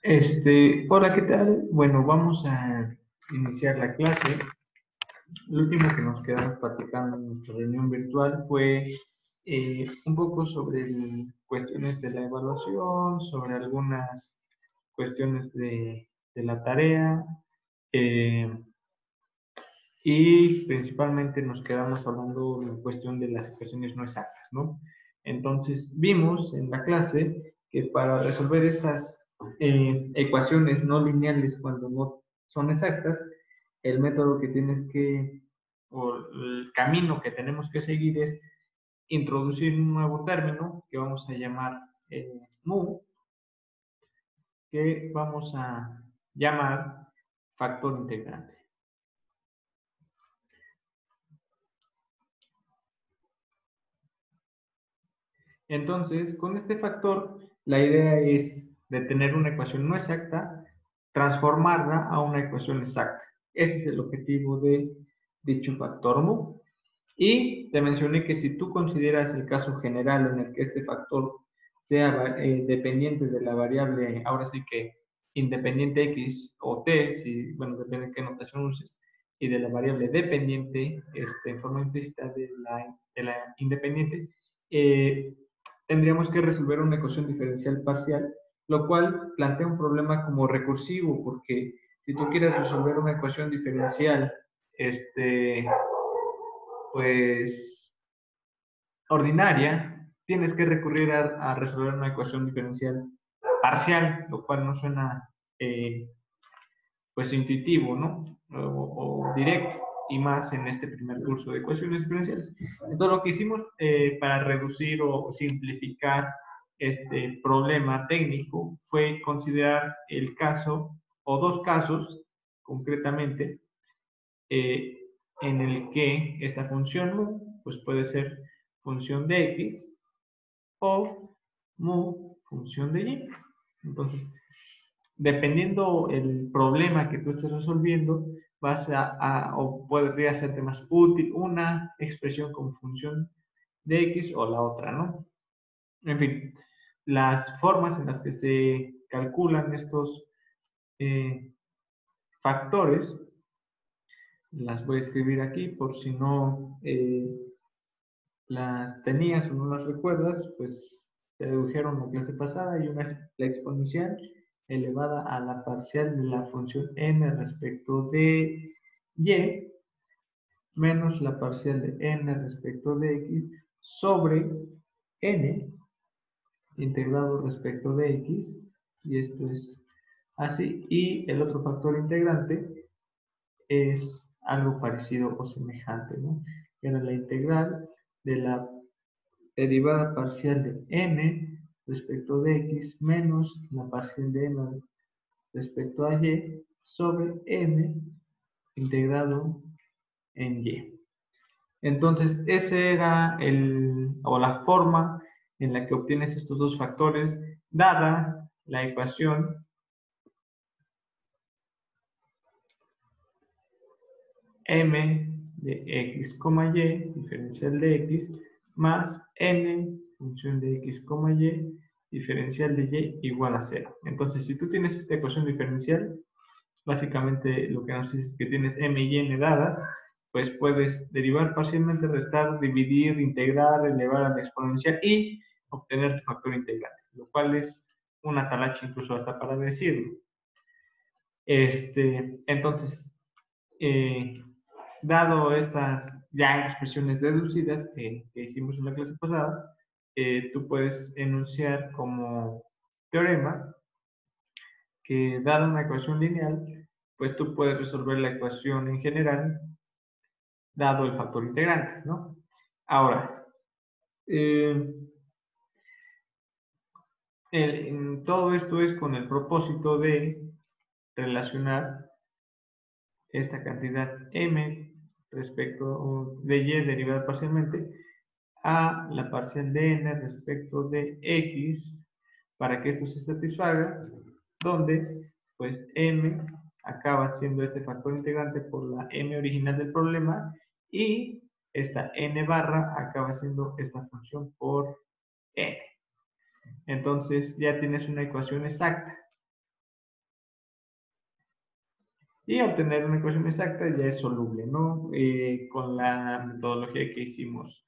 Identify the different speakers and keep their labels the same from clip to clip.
Speaker 1: Hola, ¿qué tal? Bueno, vamos a iniciar la clase. Lo último que nos quedamos platicando en nuestra reunión virtual fue un poco sobre cuestiones de la evaluación, sobre algunas cuestiones de la tarea, eh, y principalmente nos quedamos hablando en cuestión de las ecuaciones no exactas, ¿no? Entonces, vimos en la clase que para resolver estas ecuaciones no lineales cuando no son exactas, el método que tienes que, o el camino que tenemos que seguir es introducir un nuevo término que vamos a llamar mu, que vamos a llamar factor integrante. Entonces, con este factor, la idea es de tener una ecuación no exacta, transformarla a una ecuación exacta. Ese es el objetivo de dicho factor mu. Y te mencioné que si tú consideras el caso general en el que este factor sea dependiente de la variable, ahora sí que independiente x o t, si, bueno, depende de qué notación uses, y de la variable dependiente, en forma implícita de la independiente, eh, tendríamos que resolver una ecuación diferencial parcial, lo cual plantea un problema como recursivo, porque si tú quieres resolver una ecuación diferencial, pues ordinaria, tienes que recurrir a resolver una ecuación diferencial parcial, lo cual no suena pues intuitivo, ¿no? O directo, y más en este primer curso de ecuaciones diferenciales. Entonces lo que hicimos para reducir o simplificar este problema técnico fue considerar el caso, o dos casos concretamente, eh, en el que esta función mu pues puede ser función de x o mu función de y. Entonces, dependiendo el problema que tú estés resolviendo, vas o podría serte más útil una expresión como función de x o la otra, ¿no? En fin, las formas en las que se calculan estos eh, factores, las voy a escribir aquí por si no las tenías o no las recuerdas, pues te dedujeron la clase pasada y una es la exponencial elevada a la parcial de la función n respecto de y menos la parcial de n respecto de x sobre n integrado respecto de x, y esto es así, y el otro factor integrante es algo parecido o semejante, ¿no? Era la integral de la derivada parcial de n respecto de x menos la parcial de n respecto a y sobre n integrado en y. Entonces, ese era o la forma en la que obtienes estos dos factores, dada la ecuación m de x, y, diferencial de x, más n función de x, y, diferencial de y igual a 0. Entonces, si tú tienes esta ecuación diferencial, básicamente lo que nos dice es que tienes m y n dadas, pues puedes derivar parcialmente, restar, dividir, integrar, elevar a la exponencial y obtener tu factor integrante, lo cual es una talacha incluso hasta para decirlo. Entonces, eh, dado estas ya expresiones deducidas que hicimos en la clase pasada, tú puedes enunciar como teorema que dada una ecuación lineal, pues tú puedes resolver la ecuación en general dado el factor integrante, ¿no? Ahora, eh, todo esto es con el propósito de relacionar esta cantidad m respecto de y derivada parcialmente a la parcial de n respecto de x para que esto se satisfaga, donde pues m acaba siendo este factor integrante por la m original del problema y esta n barra acaba siendo esta función por n. Entonces ya tienes una ecuación exacta. Y al tener una ecuación exacta ya es soluble, ¿no? Con la metodología que hicimos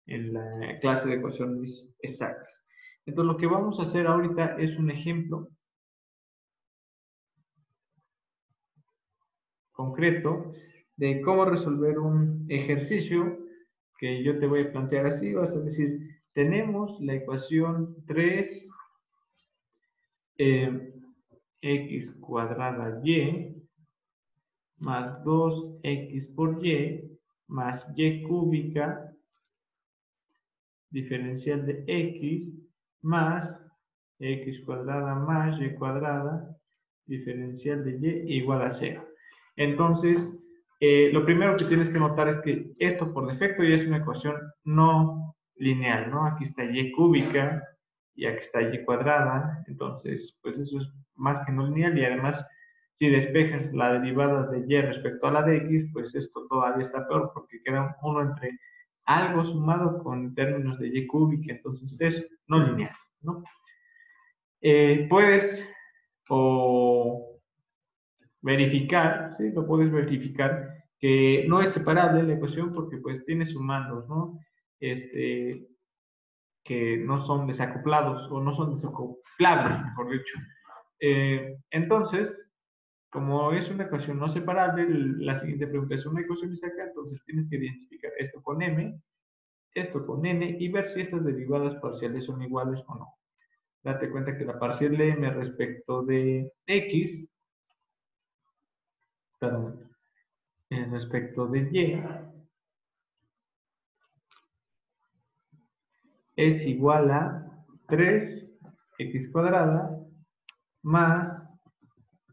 Speaker 1: en la clase de ecuaciones exactas. Entonces lo que vamos a hacer ahorita es un ejemplo concreto de cómo resolver un ejercicio que yo te voy a plantear así. Vas a decir, tenemos la ecuación 3 x cuadrada y más 2x por y más y cúbica diferencial de x más x cuadrada más y cuadrada diferencial de y igual a 0. Entonces, lo primero que tienes que notar es que esto por defecto ya es una ecuación no lineal, ¿no? Aquí está y cúbica y aquí está y cuadrada, entonces, pues eso es más que no lineal y además, si despejas la derivada de y respecto a la de x, pues esto todavía está peor porque queda uno entre algo sumado con términos de y cúbica, entonces es no lineal, ¿no? Puedes o verificar, ¿sí? Lo puedes verificar que no es separable la ecuación porque pues tiene sumandos, ¿no? Que no son desacoplados o no son desacoplables, mejor dicho. Entonces, como es una ecuación no separable, la siguiente pregunta es una ecuación exacta, entonces tienes que identificar esto con m, esto con n y ver si estas derivadas parciales son iguales o no. Date cuenta que la parcial de m respecto de x, perdón, respecto de y, es igual a 3x cuadrada más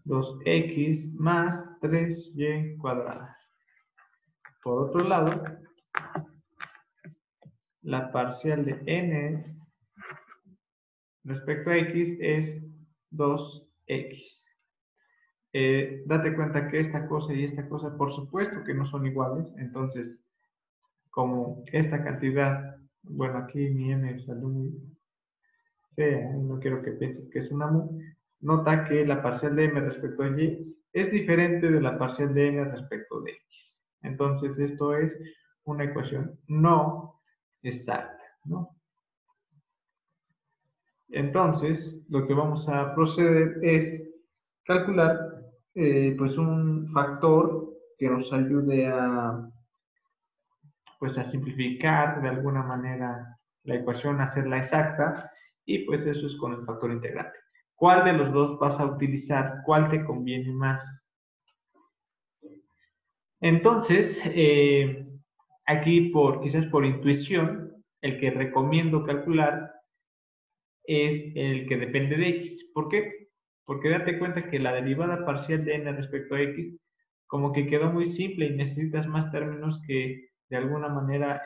Speaker 1: 2x más 3y cuadrada. Por otro lado, la parcial de n respecto a x es 2x. Date cuenta que esta cosa y esta cosa, por supuesto que no son iguales, entonces, como esta cantidad, bueno, aquí mi m salió muy fea, no quiero que pienses que es una mu, nota que la parcial de m respecto a y es diferente de la parcial de n respecto de x. Entonces, esto es una ecuación no exacta, ¿no? Entonces, lo que vamos a proceder es calcular pues un factor que nos ayude a, pues a simplificar de alguna manera la ecuación, hacerla exacta, y pues eso es con el factor integrante. ¿Cuál de los dos vas a utilizar? ¿Cuál te conviene más? Entonces, aquí quizás por intuición, el que recomiendo calcular es el que depende de x. ¿Por qué? Porque date cuenta que la derivada parcial de n respecto a x como que quedó muy simple y necesitas más términos que de alguna manera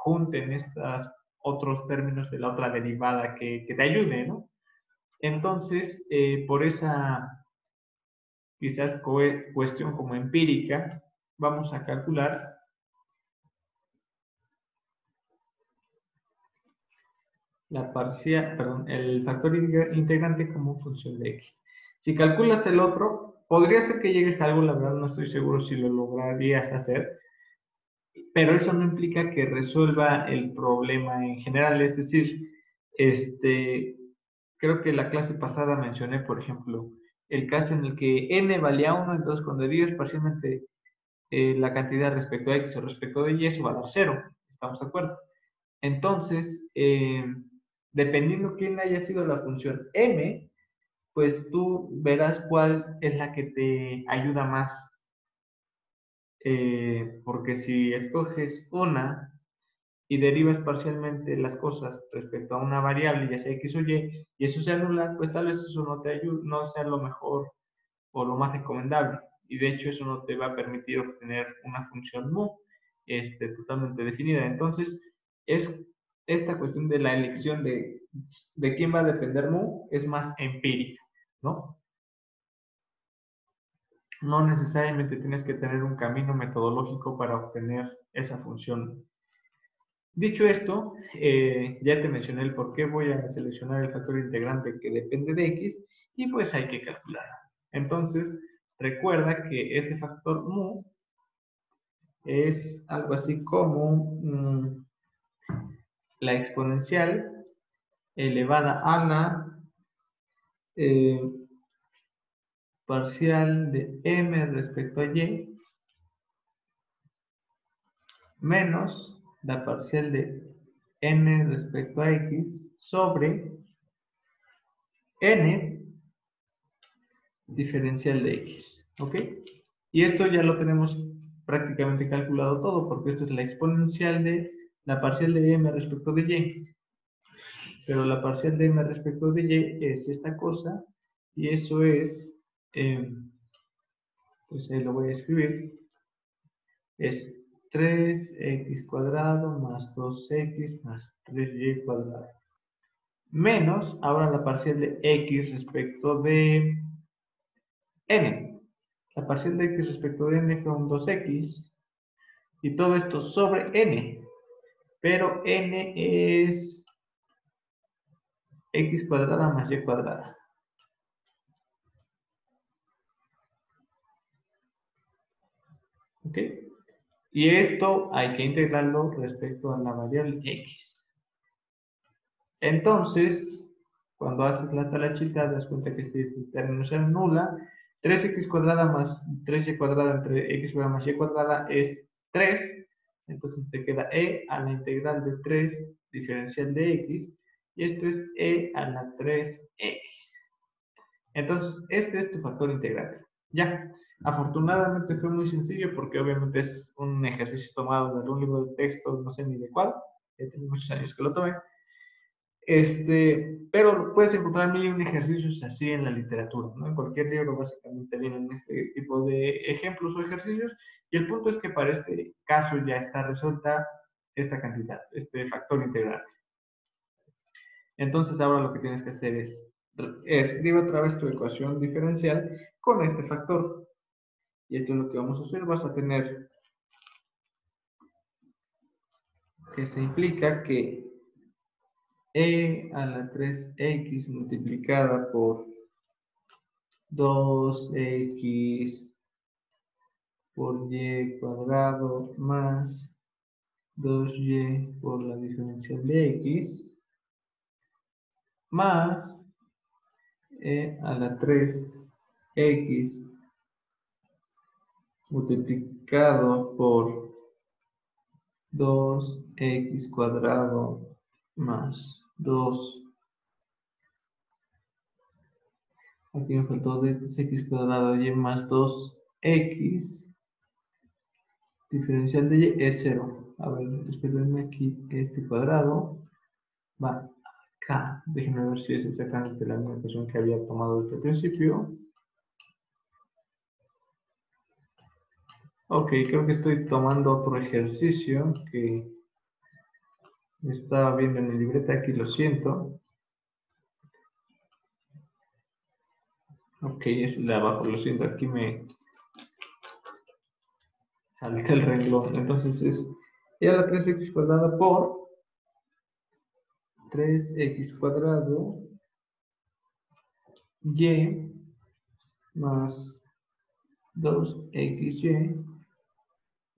Speaker 1: junten estos otros términos de la otra derivada que te ayude, ¿no? Entonces, por esa quizás cuestión como empírica, vamos a calcular la parcial, perdón, el factor integrante como función de x. Si calculas el otro, podría ser que llegues a algo, la verdad no estoy seguro si lo lograrías hacer, pero eso no implica que resuelva el problema en general, es decir, creo que la clase pasada mencioné, por ejemplo, el caso en el que n valía 1, entonces cuando divides parcialmente la cantidad respecto a x o respecto de y, eso va a dar 0, ¿estamos de acuerdo? Entonces, dependiendo quién haya sido la función m, pues tú verás cuál es la que te ayuda más. Porque si escoges una y derivas parcialmente las cosas respecto a una variable, ya sea x o y eso se anula, pues tal vez eso no te ayude, no sea lo mejor o lo más recomendable. Y de hecho eso no te va a permitir obtener una función mu totalmente definida. Entonces, es esta cuestión de la elección de quién va a depender mu es más empírica, ¿no? No necesariamente tienes que tener un camino metodológico para obtener esa función. Dicho esto, ya te mencioné el por qué voy a seleccionar el factor integrante que depende de x y pues hay que calcularlo. Entonces, recuerda que este factor mu es algo así como la exponencial elevada a la parcial de m respecto a y menos la parcial de n respecto a x sobre n diferencial de x, ¿ok? Y esto ya lo tenemos prácticamente calculado todo, porque esto es la exponencial de la parcial de m respecto de y. Pero la parcial de m respecto de y es esta cosa, y eso es, pues ahí lo voy a escribir, es 3x cuadrado más 2x más 3y cuadrado. Menos, ahora la parcial de x respecto de n. La parcial de x respecto de n fue un 2x, y todo esto sobre n. Pero n es x cuadrada más y cuadrada. ¿Ok? Y esto hay que integrarlo respecto a la variable x. Entonces, cuando haces la talachita, te das cuenta que este término se anula. 3x cuadrada más 3y cuadrada entre x cuadrada más y cuadrada es 3. Entonces te queda e a la integral de 3 diferencial de x. Y esto es e a la 3x. Entonces, este es tu factor integrante. Ya, afortunadamente fue muy sencillo porque obviamente es un ejercicio tomado de algún libro de texto, no sé ni de cuál, ya tengo muchos años que lo tomé. Pero puedes encontrar mil y un ejercicios así en la literatura, ¿no? En cualquier libro básicamente vienen este tipo de ejemplos o ejercicios, y el punto es que para este caso ya está resuelta esta cantidad, este factor integrante. Entonces ahora lo que tienes que hacer es escribe otra vez tu ecuación diferencial con este factor. Y esto es lo que vamos a hacer. Vas a tener que se implica que e a la 3x multiplicada por 2x por y cuadrado más 2y por la diferencial de x más e a la 3x multiplicado por 2x cuadrado más 2. Aquí me faltó x cuadrado y más 2x. Diferencial de y es 0. A ver, espérenme aquí. Este cuadrado va acá. Déjenme ver si es exactamente la misma ecuación que había tomado desde el principio. Ok, creo que estoy tomando otro ejercicio que estaba viendo en mi libreta. Aquí lo siento. Ok, es el de abajo, lo siento. Aquí me salta el renglón. Entonces es y a la 3x cuadrada por 3x cuadrado y más 2xy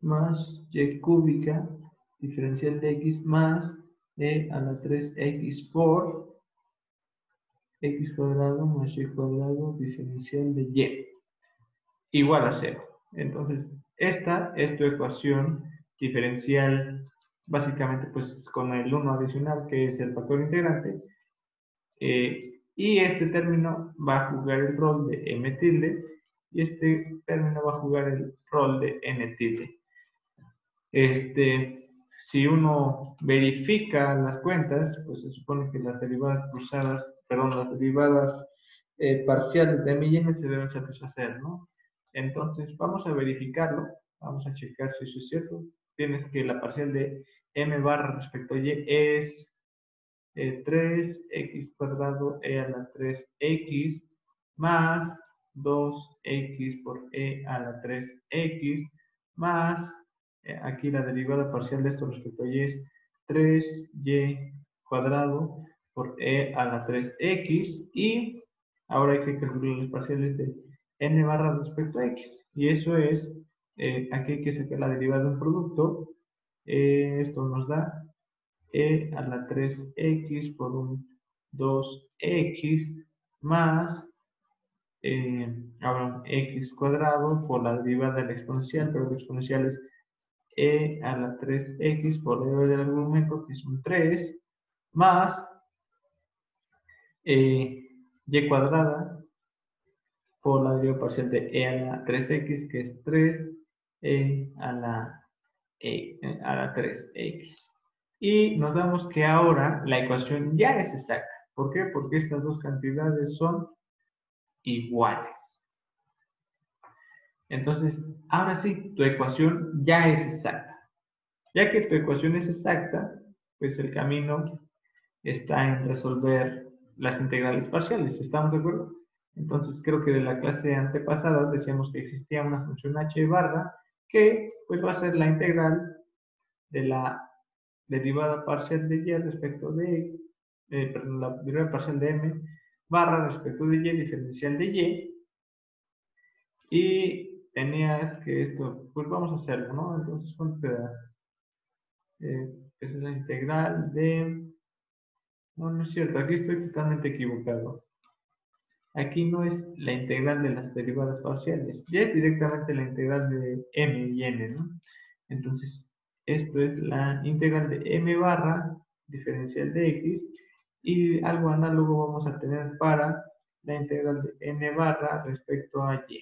Speaker 1: más y cúbica diferencial de x más e a la 3x por x cuadrado más y cuadrado diferencial de y igual a 0. Entonces, esta es tu ecuación diferencial, básicamente pues con el 1 adicional, que es el factor integrante, y este término va a jugar el rol de m tilde, y este término va a jugar el rol de n tilde. Si uno verifica las cuentas, pues se supone que las derivadas cruzadas, perdón, las derivadas parciales de m y n se deben satisfacer, ¿no? Entonces, vamos a verificarlo, vamos a checar si eso es cierto. Tienes que la parcial de m barra respecto a y es 3x cuadrado e a la 3x más 2x por e a la 3x más, aquí la derivada parcial de esto respecto a y es 3y cuadrado por e a la 3x, y ahora hay que calcular las parciales de n barra respecto a x. Y eso es, aquí hay que sacar la derivada de un producto. Esto nos da e a la 3x por un 2x más ahora un x cuadrado por la derivada del exponencial, pero el exponencial es e a la 3x por la derivada del argumento, que es un 3, más y cuadrada por la derivada parcial de e a la 3x, que es 3 a la 3x. Y nos damos que ahora la ecuación ya es exacta. ¿Por qué? Porque estas dos cantidades son iguales. Entonces, ahora sí, tu ecuación ya es exacta. Ya que tu ecuación es exacta, pues el camino está en resolver las integrales parciales. ¿Estamos de acuerdo? Entonces, creo que de la clase antepasada decíamos que existía una función h barra que pues va a ser la integral de la derivada parcial de y respecto de, perdón, la derivada parcial de m barra respecto de y diferencial de y tenías que esto, pues vamos a hacerlo, ¿no? Entonces, ¿cuánto te da? Esa es la integral de, no, no es cierto, aquí estoy totalmente equivocado. Aquí no es la integral de las derivadas parciales, ya es directamente la integral de m y n, ¿no? Entonces, esto es la integral de m barra diferencial de x y algo análogo vamos a tener para la integral de n barra respecto a y.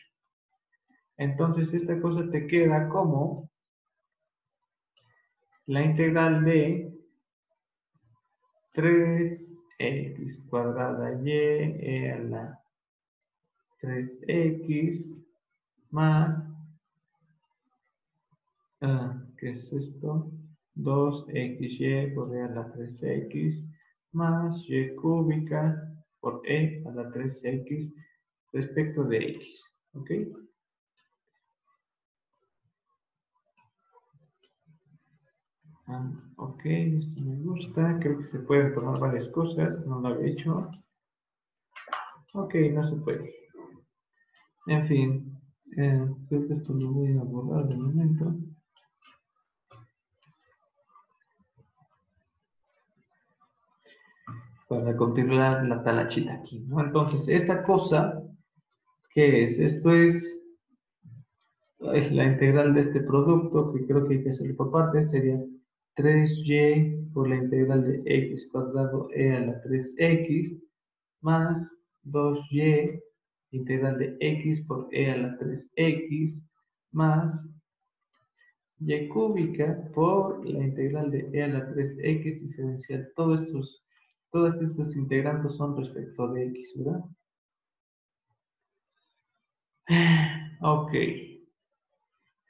Speaker 1: Entonces, esta cosa te queda como la integral de 3x cuadrada y a la 3x más, ¿qué es esto? 2xy por e a la 3x más y cúbica por e a la 3x respecto de x. ¿Ok? Ok, esto me gusta. Creo que se pueden tomar varias cosas. No lo había hecho. Ok, no se puede. En fin, creo que esto lo voy a borrar de momento. Para continuar la talachita aquí, ¿no? Entonces, esta cosa, ¿qué es? Esto es la integral de este producto, que creo que hay que hacerlo por partes, sería 3y por la integral de x cuadrado e a la 3x más 2y integral de x por e a la 3x más y cúbica por la integral de e a la 3x diferencial. Todas estas integrantes son respecto de x, ¿verdad? Ok.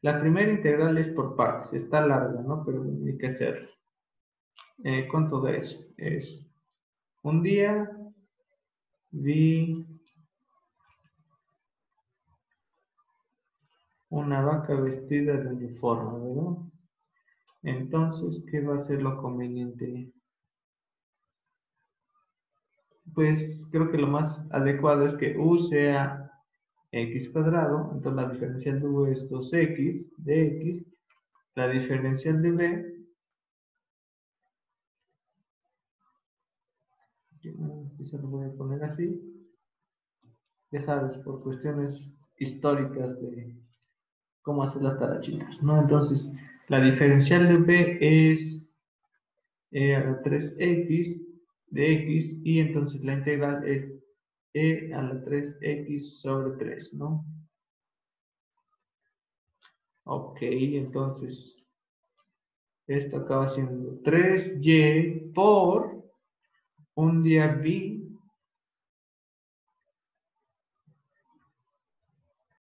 Speaker 1: La primera integral es por partes, está larga, ¿no? Pero hay que hacerlo. ¿Cuánto da eso? Es un día vi una vaca vestida de uniforme, ¿verdad? Entonces, ¿qué va a ser lo conveniente? Pues creo que lo más adecuado es que u sea x cuadrado, entonces la diferencial de u es 2x de x, la diferencial de b, quizá lo voy a poner así, ya sabes, por cuestiones históricas de cómo hacer las tarachitas, ¿no? Entonces, la diferencial de b es a la 3x de x y entonces la integral es e a la 3x sobre 3, ¿no? Ok, entonces esto acaba siendo 3y por un día b